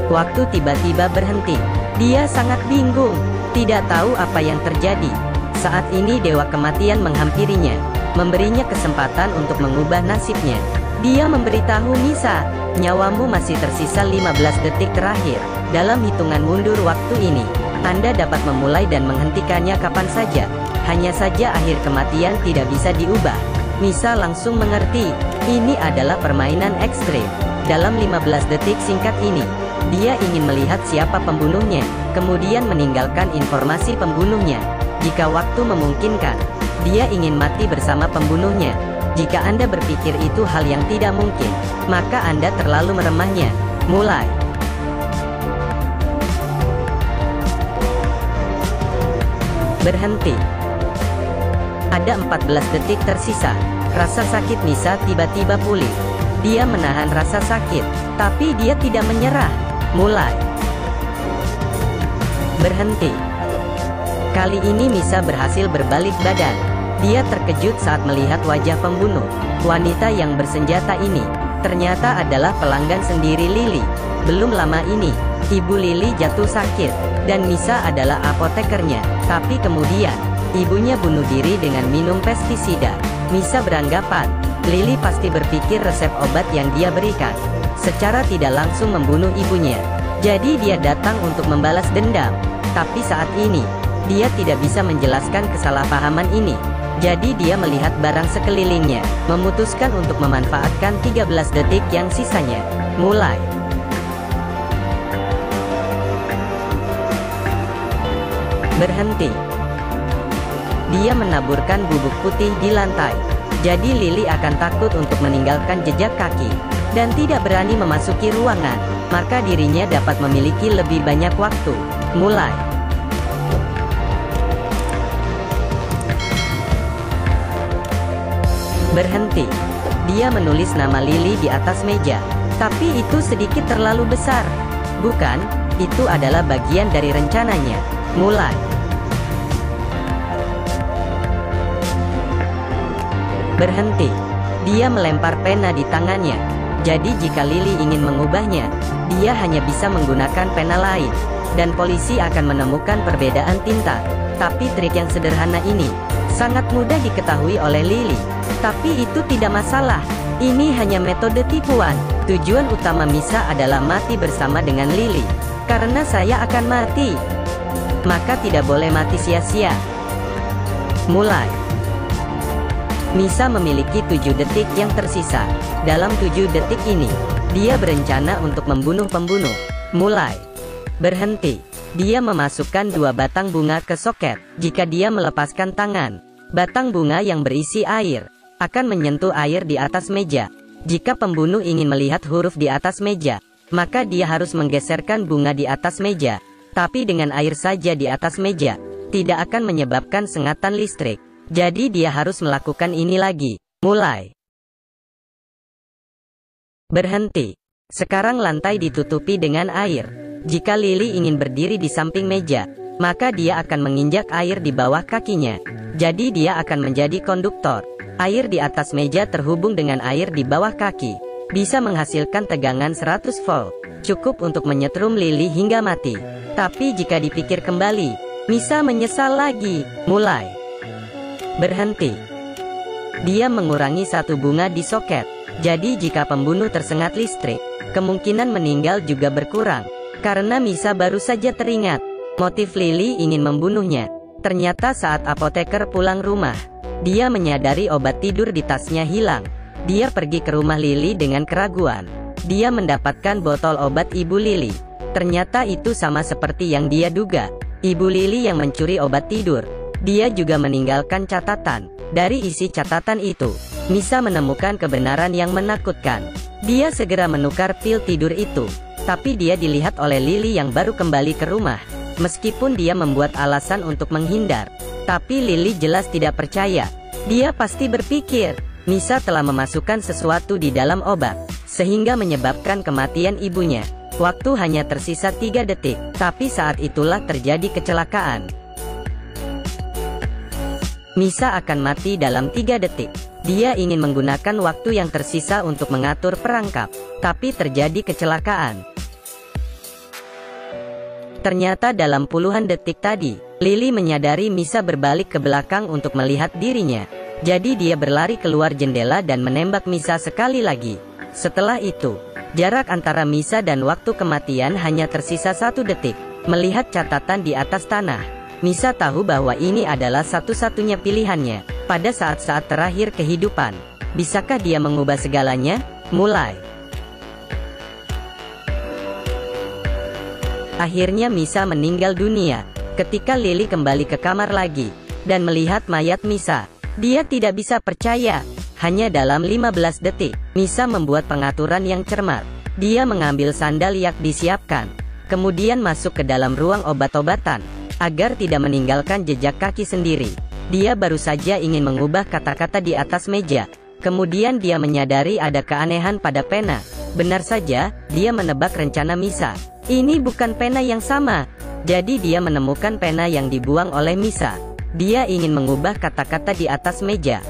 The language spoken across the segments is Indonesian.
Waktu tiba-tiba berhenti. Dia sangat bingung, tidak tahu apa yang terjadi. Saat ini Dewa Kematian menghampirinya, memberinya kesempatan untuk mengubah nasibnya. Dia memberitahu Misa, nyawamu masih tersisa 15 detik terakhir. Dalam hitungan mundur waktu ini, Anda dapat memulai dan menghentikannya kapan saja. Hanya saja akhir kematian tidak bisa diubah. Misa langsung mengerti, ini adalah permainan ekstrim. Dalam 15 detik singkat ini, dia ingin melihat siapa pembunuhnya, kemudian meninggalkan informasi pembunuhnya. Jika waktu memungkinkan, dia ingin mati bersama pembunuhnya. Jika Anda berpikir itu hal yang tidak mungkin, maka Anda terlalu meremehnya. Mulai. Berhenti. Ada 14 detik tersisa. Rasa sakit Misa tiba-tiba pulih. Dia menahan rasa sakit, tapi dia tidak menyerah. Mulai. Berhenti. Kali ini Misa berhasil berbalik badan. Dia terkejut saat melihat wajah pembunuh. Wanita yang bersenjata ini ternyata adalah pelanggan sendiri Lily. Belum lama ini, ibu Lily jatuh sakit, dan Misa adalah apotekernya. Tapi kemudian, ibunya bunuh diri dengan minum pestisida. Misa beranggapan, Lily pasti berpikir resep obat yang dia berikan. Secara tidak langsung membunuh ibunya. Jadi dia datang untuk membalas dendam. Tapi saat ini, dia tidak bisa menjelaskan kesalahpahaman ini. Jadi dia melihat barang sekelilingnya, memutuskan untuk memanfaatkan 13 detik yang sisanya. Mulai. Berhenti. Dia menaburkan bubuk putih di lantai. Jadi Lily akan takut untuk meninggalkan jejak kaki, dan tidak berani memasuki ruangan, maka dirinya dapat memiliki lebih banyak waktu. Mulai. Berhenti. Dia menulis nama Lily di atas meja, tapi itu sedikit terlalu besar. Bukan, itu adalah bagian dari rencananya. Mulai. Berhenti. Dia melempar pena di tangannya. Jadi jika Lily ingin mengubahnya, dia hanya bisa menggunakan pena lain, dan polisi akan menemukan perbedaan tinta. Tapi trik yang sederhana ini sangat mudah diketahui oleh Lily. Tapi itu tidak masalah. Ini hanya metode tipuan. Tujuan utama Misa adalah mati bersama dengan Lily. Karena saya akan mati, maka tidak boleh mati sia-sia. Mulai. Misa memiliki 7 detik yang tersisa. Dalam 7 detik ini, dia berencana untuk membunuh pembunuh. Mulai. Berhenti. Dia memasukkan 2 batang bunga ke soket. Jika dia melepaskan tangan, batang bunga yang berisi air akan menyentuh air di atas meja. Jika pembunuh ingin melihat huruf di atas meja, maka dia harus menggeserkan bunga di atas meja. Tapi dengan air saja di atas meja, tidak akan menyebabkan sengatan listrik. Jadi dia harus melakukan ini lagi. Mulai. Berhenti. Sekarang lantai ditutupi dengan air. Jika Lily ingin berdiri di samping meja, maka dia akan menginjak air di bawah kakinya. Jadi dia akan menjadi konduktor. Air di atas meja terhubung dengan air di bawah kaki. Bisa menghasilkan tegangan 100 volt. Cukup untuk menyetrum Lily hingga mati. Tapi jika dipikir kembali, Misa menyesal lagi. Mulai. Berhenti. Dia mengurangi 1 bunga di soket. Jadi jika pembunuh tersengat listrik, kemungkinan meninggal juga berkurang. Karena Misa baru saja teringat motif Lily ingin membunuhnya. Ternyata saat apoteker pulang rumah, dia menyadari obat tidur di tasnya hilang. Dia pergi ke rumah Lily dengan keraguan. Dia mendapatkan botol obat ibu Lily. Ternyata itu sama seperti yang dia duga. Ibu Lily yang mencuri obat tidur. Dia juga meninggalkan catatan. Dari isi catatan itu, Misa menemukan kebenaran yang menakutkan. Dia segera menukar pil tidur itu. Tapi dia dilihat oleh Lily yang baru kembali ke rumah. Meskipun dia membuat alasan untuk menghindar, tapi Lily jelas tidak percaya. Dia pasti berpikir, Misa telah memasukkan sesuatu di dalam obat, sehingga menyebabkan kematian ibunya. Waktu hanya tersisa 3 detik, tapi saat itulah terjadi kecelakaan. Misa akan mati dalam 3 detik. Dia ingin menggunakan waktu yang tersisa untuk mengatur perangkap, tapi terjadi kecelakaan. Ternyata dalam puluhan detik tadi, Lily menyadari Misa berbalik ke belakang untuk melihat dirinya. Jadi dia berlari keluar jendela dan menembak Misa sekali lagi. Setelah itu, jarak antara Misa dan waktu kematian hanya tersisa 1 detik. Melihat catatan di atas tanah, Misa tahu bahwa ini adalah satu-satunya pilihannya pada saat-saat terakhir kehidupan. Bisakah dia mengubah segalanya? Mulai. Akhirnya Misa meninggal dunia. Ketika Lily kembali ke kamar lagi dan melihat mayat Misa, dia tidak bisa percaya. Hanya dalam 15 detik, Misa membuat pengaturan yang cermat. Dia mengambil sandal yang disiapkan, kemudian masuk ke dalam ruang obat-obatan agar tidak meninggalkan jejak kaki sendiri. Dia baru saja ingin mengubah kata-kata di atas meja. Kemudian dia menyadari ada keanehan pada pena. Benar saja, dia menebak rencana Misa. Ini bukan pena yang sama. Jadi dia menemukan pena yang dibuang oleh Misa. Dia ingin mengubah kata-kata di atas meja.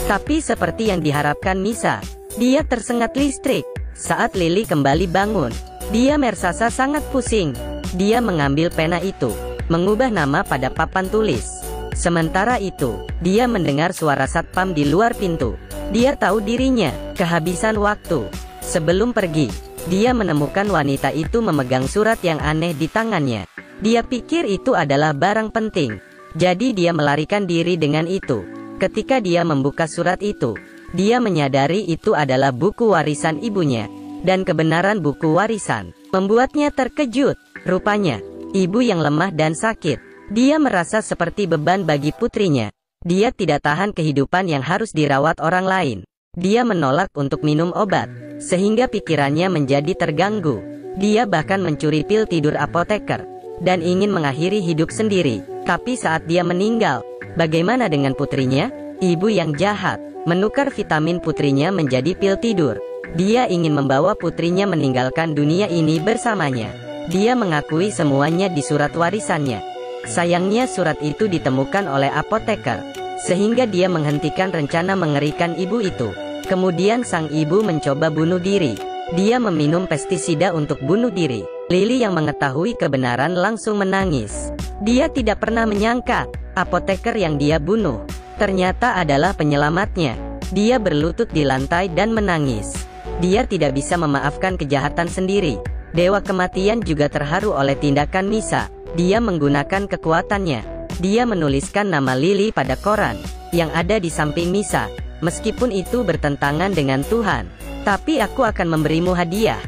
Tapi seperti yang diharapkan Misa, dia tersengat listrik. Saat Lily kembali bangun, dia merasa sangat pusing. Dia mengambil pena itu, mengubah nama pada papan tulis. Sementara itu, dia mendengar suara satpam di luar pintu. Dia tahu dirinya kehabisan waktu. Sebelum pergi, dia menemukan wanita itu memegang surat yang aneh di tangannya. Dia pikir itu adalah barang penting. Jadi dia melarikan diri dengan itu. Ketika dia membuka surat itu, dia menyadari itu adalah buku warisan ibunya. Dan kebenaran buku warisan membuatnya terkejut. Rupanya, ibu yang lemah dan sakit. Dia merasa seperti beban bagi putrinya. Dia tidak tahan kehidupan yang harus dirawat orang lain. Dia menolak untuk minum obat, sehingga pikirannya menjadi terganggu. Dia bahkan mencuri pil tidur apoteker, dan ingin mengakhiri hidup sendiri. Tapi saat dia meninggal, bagaimana dengan putrinya? Ibu yang jahat, menukar vitamin putrinya menjadi pil tidur. Dia ingin membawa putrinya meninggalkan dunia ini bersamanya. Dia mengakui semuanya di surat warisannya. Sayangnya surat itu ditemukan oleh apoteker, sehingga dia menghentikan rencana mengerikan ibu itu. Kemudian sang ibu mencoba bunuh diri. Dia meminum pestisida untuk bunuh diri. Lily yang mengetahui kebenaran langsung menangis. Dia tidak pernah menyangka, apoteker yang dia bunuh ternyata adalah penyelamatnya. Dia berlutut di lantai dan menangis. Dia tidak bisa memaafkan kejahatan sendiri. Dewa kematian juga terharu oleh tindakan Misa. Dia menggunakan kekuatannya. Dia menuliskan nama Lily pada koran yang ada di samping Misa. Meskipun itu bertentangan dengan Tuhan, tapi aku akan memberimu hadiah.